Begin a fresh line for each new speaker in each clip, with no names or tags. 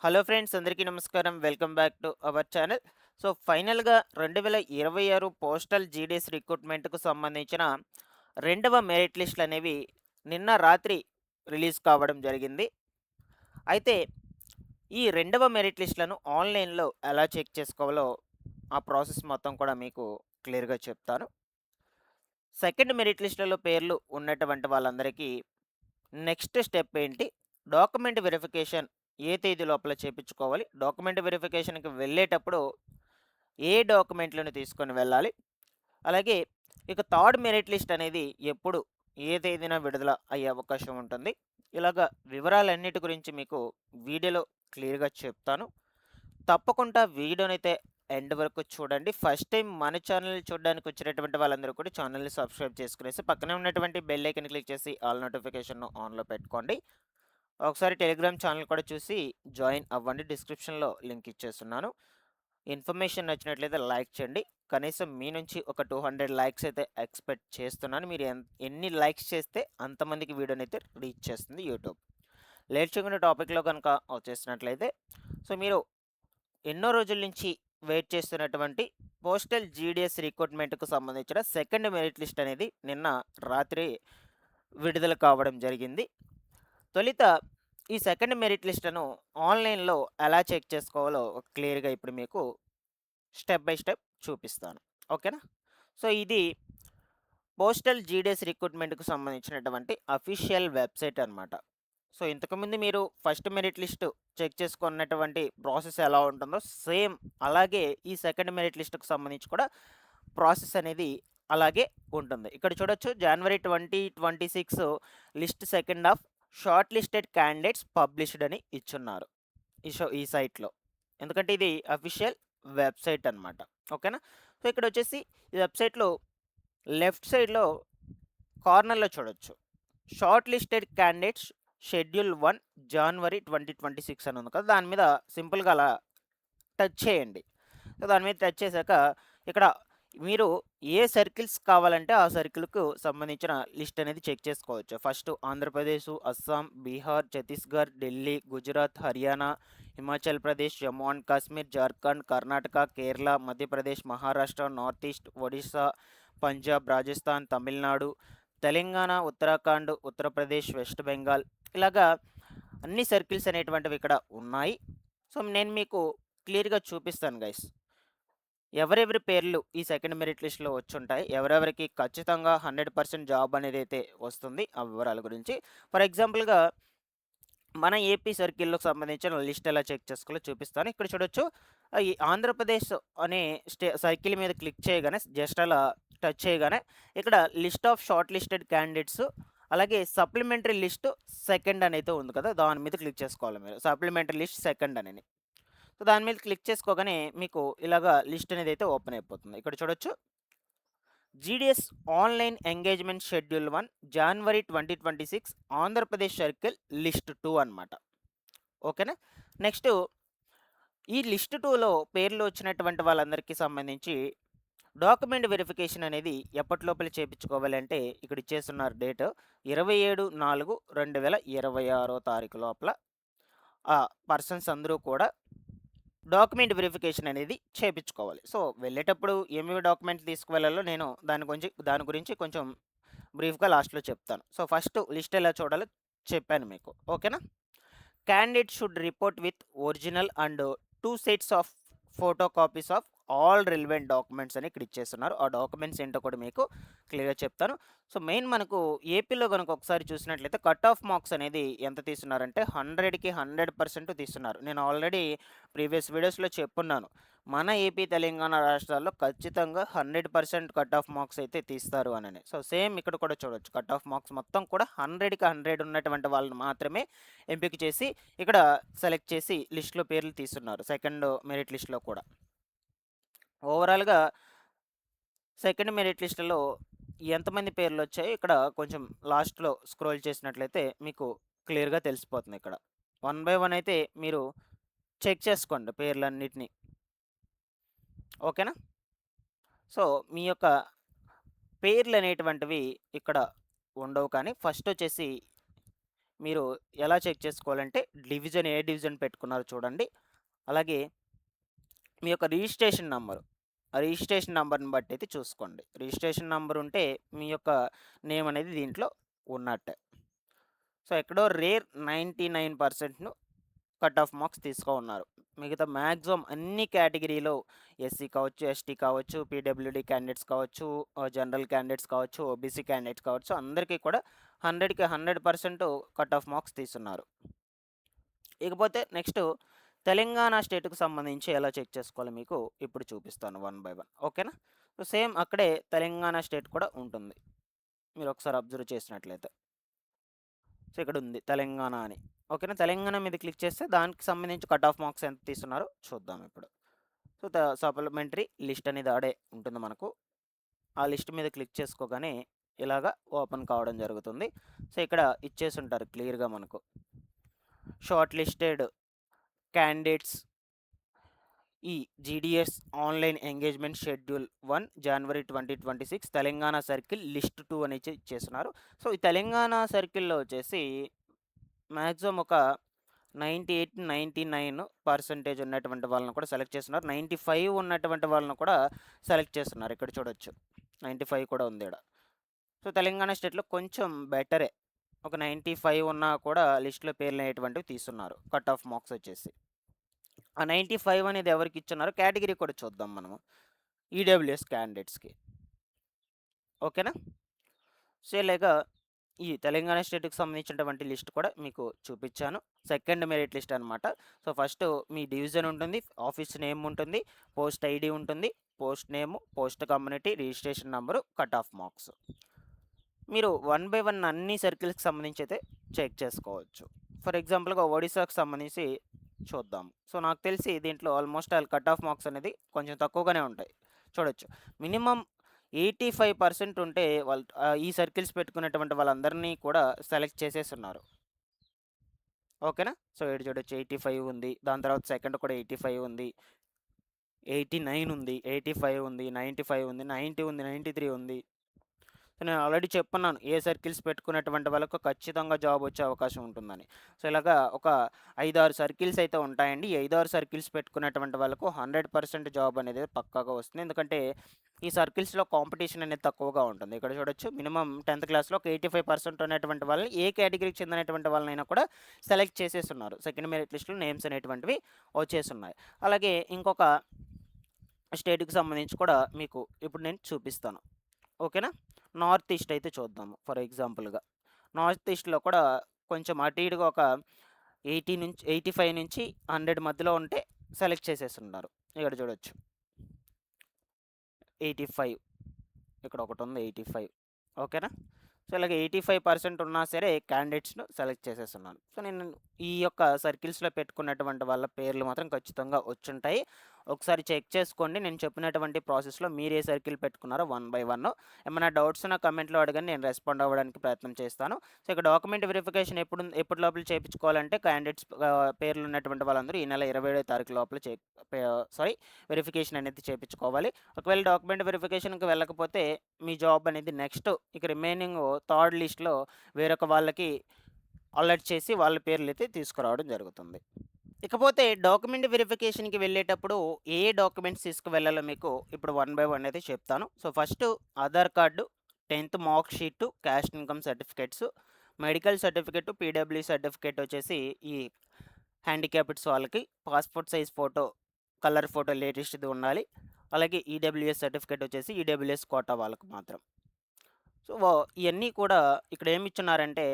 Hello friends, అందరికీ నమస్కారం. Welcome back to our channel. So ఫైనల్‌గా 2026 పోస్టల్ జీడీఎస్ రిక్రూట్‌మెంట్‌కు సంబంధించిన రెండవ మెరిట్ లిస్ట్‌లనేవి నిన్న రాత్రి రిలీజ్ కావడం జరిగింది. అయితే ఈ రెండవ మెరిట్ లిస్ట్‌లను ఆన్‌లైన్‌లో ఎలా చెక్ చేసుకోవాలో ఆ ప్రాసెస్ మొత్తం కూడా మీకు క్లియర్‌గా చెప్తాను. సెకండ్ మెరిట్ లిస్ట్‌లలో పేర్లు ఉన్నటువంటి వాళ్ళందరికీ నెక్స్ట్ స్టెప్ ఏంటి? డాక్యుమెంట్ వెరిఫికేషన్ ఏ తేదీ లోపల చేపించుకోవాలి? డాక్యుమెంట్ వెరిఫికేషన్‌కి వెళ్ళేటప్పుడు ఏ డాక్యుమెంట్‌లను తీసుకొని వెళ్ళాలి? అలాగే ఇక థర్డ్ మెరిట్ లిస్ట్ అనేది ఎప్పుడు, ఏ తేదీన విడుదల అయ్యే అవకాశం ఉంటుంది? ఇలాగ వివరాలన్నిటి గురించి మీకు వీడియోలో క్లియర్‌గా చెప్తాను. తప్పకుండా వీడియోనైతే ఎండ్ వరకు చూడండి. ఫస్ట్ టైం మన ఛానల్‌ని చూడడానికి వచ్చినటువంటి వాళ్ళందరూ కూడా ఛానల్‌ని సబ్స్క్రైబ్ చేసుకునేసి పక్కనే ఉన్నటువంటి బెల్ ఐకాన్ క్లిక్ చేసి ఆల్ నోటిఫికేషన్‌ను ఆన్‌లో పెట్టుకోండి. ఒకసారి టెలిగ్రామ్ ఛానల్ కూడా చూసి జాయిన్ అవ్వండి. డిస్క్రిప్షన్‌లో లింక్ ఇచ్చేస్తున్నాను. ఇన్ఫర్మేషన్ నచ్చినట్లయితే లైక్ చేయండి. కనీసం మీ నుంచి ఒక 200 లైక్స్ అయితే ఎక్స్‌పెక్ట్ చేస్తున్నాను. మీరు ఎన్ని లైక్స్ చేస్తే అంతమందికి వీడియోనైతే రీచ్ చేస్తుంది యూట్యూబ్. లేట్ చేయకుండా టాపిక్‌లో గనుక వచ్చేసినట్లయితే, సో మీరు ఎన్నో రోజుల నుంచి వెయిట్ చేస్తున్నటువంటి పోస్టల్ జీడీఎస్ రిక్రూట్మెంట్‌కు సంబంధించిన సెకండ్ మెరిట్ లిస్ట్ అనేది నిన్న రాత్రి విడుదల కావడం జరిగింది. తొలిత ఈ సెకండ్ మెరిట్ లిస్ట్‌లను ఆన్‌లైన్‌లో ఎలా చెక్ చేసుకోవాలో క్లియర్‌గా ఇప్పుడు మీకు స్టెప్ బై స్టెప్ చూపిస్తాను. ఓకేనా? సో ఇది పోస్టల్ జీడీఎస్ రిక్రూట్మెంట్‌కు సంబంధించినటువంటి అఫీషియల్ వెబ్‌సైట్ అనమాట. సో ఇంతకుముందు మీరు ఫస్ట్ మెరిట్ లిస్ట్ చెక్ చేసుకున్నటువంటి ప్రాసెస్ ఎలా ఉంటుందో సేమ్ అలాగే ఈ సెకండ్ మెరిట్ లిస్ట్‌కి సంబంధించి కూడా ప్రాసెస్ అనేది అలాగే ఉంటుంది. ఇక్కడ చూడొచ్చు, జనవరి 2026 list second of short listed candidates published అని ఇచ్చున్నారు ఈ సైట్‌లో. ఎందుకంటే ఇది అఫీషియల్ వెబ్‌సైట్ అనమాట. ఓకేనా? సో ఇక్కడొచ్చేసి ఈ వెబ్‌సైట్‌లో లెఫ్ట్ సైడ్‌లో కార్నర్‌లో చూడొచ్చు. షార్ట్ లిస్టెడ్ క్యాండిడేట్స్ షెడ్యూల్ 1 జనవరి 2026 అని ఉంది కదా! దాని మీద సింపుల్‌గా అలా టచ్ చేయండి. సో, దాని మీద టచ్ చేశాక ఇక్కడ మీరు ఏ సర్కిల్స్ కావాలంటే ఆ సర్కిల్‌కు సంబంధించిన లిస్ట్ అనేది చెక్ చేసుకోవచ్చు. First Andhra Pradesh, Assam, Bihar, Chhattisgarh, Delhi, Gujarat, Haryana, Himachal Pradesh, Jammu and Kashmir, Jharkhand, Karnataka, Kerala, Madhya Pradesh, Maharashtra, north east, Odisha, Punjab, Rajasthan, Tamil Nadu, Telangana, Uttarakhand, Uttar Pradesh, west Bengal ఇలాగా అన్ని సర్కిల్స్ అనేటువంటివి ఇక్కడ ఉన్నాయి. సో, నేను మీకు క్లియర్‌గా చూపిస్తాను గైస్. ఎవరెవరి పేర్లు ఈ సెకండ్ మెరిట్ లిస్ట్‌లో వచ్చుంటాయి. ఎవరెవరికి ఖచ్చితంగా 100% జాబ్ అనేదైతే వస్తుంది. ఆ వివరాల గురించి. ఫర్ ఎగ్జాంపుల్‌గా మన ఏపీ సర్కిల్‌లోకి సంబంధించిన లిస్ట్ ఎలా చెక్ చేసుకోవాలో చూపిస్తాను. ఇక్కడ చూడొచ్చు, ఈ ఆంధ్రప్రదేశ్ అనే సర్కిల్ మీద క్లిక్ చేయగానే జస్ట్ అలా టచ్ చేయగానే ఇక్కడ list of short listed candidates అలాగే సప్లిమెంటరీ లిస్ట్ సెకండ్ అనైతే ఉంది కదా! దాని మీద క్లిక్ చేసుకోవాలి మీరు. సప్లిమెంటరీ లిస్ట్ సెకండ్ అని. సో, దాని మీద క్లిక్ చేసుకోగానే మీకు ఇలాగా లిస్ట్ అనేదైతే ఓపెన్ అయిపోతుంది. ఇక్కడ చూడొచ్చు, జీడీఎస్ ఆన్‌లైన్ ఎంగేజ్‌మెంట్ షెడ్యూల్ 1 జనవరి 2026 ఆంధ్రప్రదేశ్ సర్కిల్ లిస్ట్ 2 అనమాట. ఓకేనా? నెక్స్టు ఈ లిస్ట్ 2లో పేర్లు వచ్చినటువంటి వాళ్ళందరికీ సంబంధించి డాక్యుమెంట్ వెరిఫికేషన్ అనేది ఎప్పటిలోపల చేపించుకోవాలంటే ఇక్కడ ఇచ్చేస్తున్నారు డేట్ 27/4/2026 తారీఖు లోపల ఆ పర్సన్స్ అందరూ కూడా డాక్యుమెంట్ వెరిఫికేషన్ అనేది చేపించుకోవాలి. సో, వెళ్ళేటప్పుడు ఏమేమి డాక్యుమెంట్లు తీసుకువెళ్ళాలో నేను దాని గురించి కొంచెం బ్రీఫ్‌గా లాస్ట్‌లో చెప్తాను. సో, ఫస్ట్ లిస్ట్ ఎలా చూడాలో చెప్పాను మీకు. ఓకేనా? Candidate should report with original and 2 sets of photo copies of all relevant documents అని ఇక్కడ ఇచ్చేస్తున్నారు. ఆ డాక్యుమెంట్స్ ఏంటో కూడా మీకు క్లియర్‌గా చెప్తాను. సో, మెయిన్ మనకు ఏపీలో గనుక ఒకసారి చూసినట్లయితే కట్ ఆఫ్ మార్క్స్ అనేది ఎంత తీస్తున్నారంటే 100కి 100% తీస్తున్నారు. నేను ఆల్రెడీ ప్రీవియస్ వీడియోస్‌లో చెప్పున్నాను. మన ఏపీ, తెలంగాణ రాష్ట్రాల్లో ఖచ్చితంగా 100% కట్ ఆఫ్ మార్క్స్ అయితే తీస్తారు అనని. సో, సేమ్ ఇక్కడ కూడా చూడొచ్చు. కట్ ఆఫ్ మార్క్స్ మొత్తం కూడా 100కి 100 ఉన్నటువంటి వాళ్ళని మాత్రమే ఎంపిక చేసి ఇక్కడ సెలెక్ట్ చేసి లిస్ట్‌లో పేర్లు తీస్తున్నారు. సెకండ్ మెరిట్ లిస్ట్‌లో కూడా. ఓవరాల్‌గా సెకండ్ మెరిట్ లిస్ట్‌లో ఎంతమంది పేర్లొచ్చాయో ఇక్కడ కొంచెం లాస్ట్‌లో స్క్రోల్ చేసినట్లయితే మీకు క్లియర్‌గా తెలిసిపోతుంది ఇక్కడ. వన్ బై వన్ అయితే మీరు చెక్ చేసుకోండి పేర్లన్నిటిని. ఓకేనా? సో, మీ యొక్క పేర్లనేటువంటివి ఇక్కడ ఉండవు, కానీ ఫస్టొచ్చేసి మీరు ఎలా చెక్ చేసుకోవాలంటే డివిజన్ ఏ డివిజన్ పెట్టుకున్నారో చూడండి. అలాగే మీ యొక్క రిజిస్ట్రేషన్ నంబరు, ఆ రిజిస్ట్రేషన్ నంబర్‌ని బట్టి అయితే చూసుకోండి. రిజిస్ట్రేషన్ నంబర్ ఉంటే మీ యొక్క నేమ్ అనేది దీంట్లో ఉన్నట్టే. సో, ఎక్కడో రేర్ 99%ను కట్ ఆఫ్ మార్క్స్ ఉన్నారు. మిగతా మ్యాక్సిమం అన్ని కేటగిరీలో ఎస్సీ కావచ్చు, ఎస్టీ కావచ్చు, పీడబ్ల్యూడీ క్యాండిడేట్స్ కావచ్చు, జనరల్ క్యాండిడేట్స్ కావచ్చు, ఓబీసీ క్యాండిడేట్స్ కావచ్చు, అందరికీ కూడా 100కి 100% కట్ ఆఫ్ మార్క్స్ తీసున్నారు. ఇకపోతే నెక్స్ట్ తెలంగాణ స్టేట్‌కి సంబంధించి ఎలా చెక్ చేసుకోవాలో మీకు ఇప్పుడు చూపిస్తాను వన్ బై వన్. ఓకేనా? సో, సేమ్ అక్కడే తెలంగాణ స్టేట్ కూడా ఉంటుంది. మీరు ఒకసారి అబ్జర్వ్ చేసినట్లయితే. సో, ఇక్కడ ఉంది తెలంగాణ అని. ఓకేనా? తెలంగాణ మీద క్లిక్ చేస్తే దానికి సంబంధించి కట్ ఆఫ్ మార్క్స్ ఎంత తీస్తున్నారో చూద్దాం ఇప్పుడు. సో, సప్లిమెంటరీ లిస్ట్ అనేది ఆడే ఉంటుంది మనకు. ఆ లిస్ట్ మీద క్లిక్ చేసుకోగానే ఇలాగా ఓపెన్ కావడం జరుగుతుంది. సో, ఇక్కడ ఇచ్చేసుంటారు క్లియర్‌గా మనకు. షార్ట్ లిస్టెడ్ క్యాండిడేట్స్ ఈ జీడీఎస్ ఆన్‌లైన్ ఎంగేజ్‌మెంట్ షెడ్యూల్ 1 జనవరి 2026 తెలంగాణ సర్కిల్ లిస్ట్ 2 అని ఇచ్చేస్తున్నారు. సో, ఈ తెలంగాణ సర్కిల్‌లో వచ్చేసి మాక్సిమం ఒక 98-99% ఉన్నటువంటి వాళ్ళని కూడా సెలెక్ట్ చేస్తున్నారు. 95 ఉన్నటువంటి వాళ్ళని కూడా సెలెక్ట్ చేస్తున్నారు. ఇక్కడ చూడొచ్చు. 95 కూడా ఉంది ఈడ. సో, తెలంగాణ స్టేట్‌లో కొంచెం బెటరే. ఒక 95 ఉన్నా కూడా లిస్ట్‌లో పేర్లనేటువంటివి తీస్తున్నారు. కట్ ఆఫ్ మార్క్స్ వచ్చేసి. ఆ 95 అనేది ఎవరికి ఇచ్చున్నారో కేటగిరీ కూడా చూద్దాం మనము. ఈడబ్ల్యూఎస్ క్యాండిడేట్స్‌కి. ఓకేనా? సో, ఇలాగా ఈ తెలంగాణ స్టేట్‌కి సంబంధించినటువంటి లిస్ట్ కూడా మీకు చూపించాను. సెకండ్ మెరిట్ లిస్ట్ అనమాట. సో, ఫస్ట్ మీ డివిజన్ ఉంటుంది, ఆఫీస్ నేమ్ ఉంటుంది, పోస్ట్ ఐడీ ఉంటుంది, పోస్ట్ నేము, post community, registration number, cut off marks. మీరు వన్ బై వన్ అన్ని సర్కిల్స్‌కి సంబంధించి అయితే చెక్ చేసుకోవచ్చు. ఫర్ ఎగ్జాంపుల్‌గా ఒడిశాకి సంబంధించి చూద్దాం. సో, నాకు తెలిసి దీంట్లో almost all cut off marks అనేది కొంచెం తక్కువగానే ఉంటాయి. చూడొచ్చు. మినిమమ్ 85% ఉంటే వాళ్ళు ఈ సర్కిల్స్ పెట్టుకున్నటువంటి వాళ్ళందరినీ కూడా సెలెక్ట్ చేసేసున్నారు. ఓకేనా? సో, ఇక్కడ చూడొచ్చు 85 ఉంది. దాని తర్వాత సెకండ్ కూడా 85 ఉంది. 89 ఉంది. 85 ఉంది. 95 ఉంది. 90 ఉంది. 93 ఉంది. నేను ఆల్రెడీ చెప్పున్నాను. ఏ సర్కిల్స్ పెట్టుకున్నటువంటి వాళ్ళకు ఖచ్చితంగా జాబ్ వచ్చే అవకాశం ఉంటుందని. సో, ఇలాగా ఒక 5, 6 సర్కిల్స్ అయితే ఉంటాయండి. ఈ 5, 6 సర్కిల్స్ పెట్టుకున్నటువంటి వాళ్ళకు 100% జాబ్ అనేది పక్కాగా వస్తుంది. ఎందుకంటే ఈ సర్కిల్స్‌లో కాంపిటీషన్ అనేది తక్కువగా ఉంటుంది. ఇక్కడ చూడొచ్చు మినిమమ్ 10థ్ క్లాస్‌లో ఒక 85% ఉన్నటువంటి వాళ్ళని ఏ కేటగిరీకి చెందినటువంటి వాళ్ళనైనా కూడా సెలెక్ట్ చేసేసున్నారు. సెకండ్ మెరిట్ లిస్ట్‌లో నేమ్స్ అనేటువంటివి వచ్చేసున్నాయి. అలాగే ఇంకొక స్టేట్‌కి సంబంధించి కూడా మీకు ఇప్పుడు నేను చూపిస్తాను. ఓకేనా? నార్త్ ఈస్ట్ అయితే చూద్దాము ఫర్ ఎగ్జాంపుల్‌గా. నార్త్ ఈస్ట్‌లో కూడా కొంచెం అటు ఇటుగా ఒక 85 నుంచి 100 మధ్యలో ఉంటే సెలెక్ట్ చేసేసున్నారు. ఇక్కడ చూడొచ్చు. 85 ఇక్కడ ఒకటుంది 85 ఓకేనా? సో, ఇలాగ 85% ఉన్నా సరే క్యాండిడేట్స్‌ను సెలెక్ట్ చేసేస్తున్నాను. సో, నేను ఈ యొక్క సర్కిల్స్‌లో పెట్టుకున్నటువంటి వాళ్ళ పేర్లు మాత్రం ఖచ్చితంగా వచ్చుంటాయి. ఒకసారి చెక్ చేసుకోండి. నేను చెప్పినటువంటి ప్రాసెస్‌లో మీరు ఏ సర్కిల్ పెట్టుకున్నారో వన్ బై వన్. ఏమైనా డౌట్స్ ఉన్నా కమెంట్‌లో అడగండి. నేను రెస్పాండ్ అవ్వడానికి ప్రయత్నం చేస్తాను. సో, ఇక డాక్యుమెంట్ వెరిఫికేషన్ ఎప్పటి లోపల చేపించుకోవాలంటే క్యాండిడేట్స్ పేర్లు ఉన్నటువంటి వాళ్ళందరూ ఈ నెల 27వ తారీఖు లోపల వెరిఫికేషన్ అనేది చేపించుకోవాలి. ఒకవేళ డాక్యుమెంట్ వెరిఫికేషన్‌కి వెళ్ళకపోతే మీ జాబ్ అనేది నెక్స్ట్ ఇక రిమైనింగ్ థర్డ్ లిస్ట్‌లో వేరొక వాళ్ళకి అలర్ట్ చేసి వాళ్ళ పేర్లయితే తీసుకురావడం జరుగుతుంది. ఇకపోతే డాక్యుమెంట్ వెరిఫికేషన్‌కి వెళ్ళేటప్పుడు ఏ డాక్యుమెంట్స్ తీసుకువెళ్ళాలో మీకు ఇప్పుడు వన్ బై వన్ అయితే చెప్తాను. సో, ఫస్ట్ ఆధార్ కార్డు, 10థ్ mark sheet, caste income certificates, medical certificate, PW certificate వచ్చేసి ఈ హ్యాండిక్యాప్డ్స్ వాళ్ళకి, passport size photo, colour photo లేటెస్ట్‌ది ఉండాలి. అలాగే ఈడబ్ల్యూఎస్ సర్టిఫికేట్ వచ్చేసి ఈడబ్ల్యూఎస్ కోటా వాళ్ళకి మాత్రం. సో, ఇయన్నీ కూడా ఇక్కడ ఏమిచ్చున్నారంటే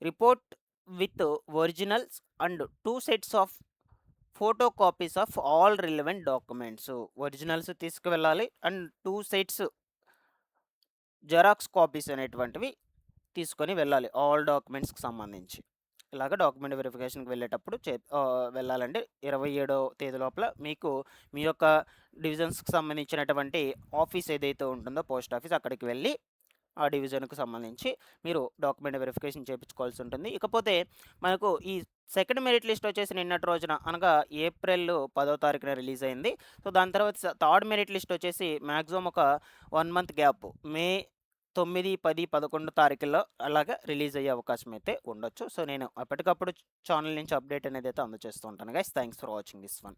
report with originals and 2 sets of photo copies of all relevant documents. Originals తీసుకువెళ్ళాలి అండ్ 2 సెట్స్ జెరాక్స్ కాపీస్ అనేటువంటివి తీసుకొని వెళ్ళాలి ఆల్ డాక్యుమెంట్స్‌కి సంబంధించి. ఇలాగ డాక్యుమెంట్ వెరిఫికేషన్‌కి వెళ్ళేటప్పుడు వెళ్ళాలండి. 27వ తేదీ లోపల మీకు మీ యొక్క డివిజన్స్‌కి సంబంధించినటువంటి ఆఫీస్ ఏదైతే ఉంటుందో పోస్ట్ ఆఫీస్ అక్కడికి వెళ్ళి ఆ డివిజన్‌కి సంబంధించి మీరు డాక్యుమెంట్ వెరిఫికేషన్ చేపించుకోవాల్సి ఉంటుంది. ఇకపోతే మనకు ఈ సెకండ్ మెరిట్ లిస్ట్ వచ్చేసి నిన్నటి రోజున అనగా ఏప్రిల్ 10వ తారీఖున రిలీజ్ అయింది. సో, దాని తర్వాత థర్డ్ మెరిట్ లిస్ట్ వచ్చేసి మాక్సిమం ఒక 1 మంత్ గ్యాప్ మే 9, 10, 11 తారీఖుల్లో అలాగా రిలీజ్ అయ్యే అవకాశం అయితే ఉండొచ్చు. సో, నేను ఎప్పటికప్పుడు ఛానల్ నుంచి అప్డేట్ అనేది అయితే అందజేస్తూ ఉంటాను guys. Thanks for watching this one.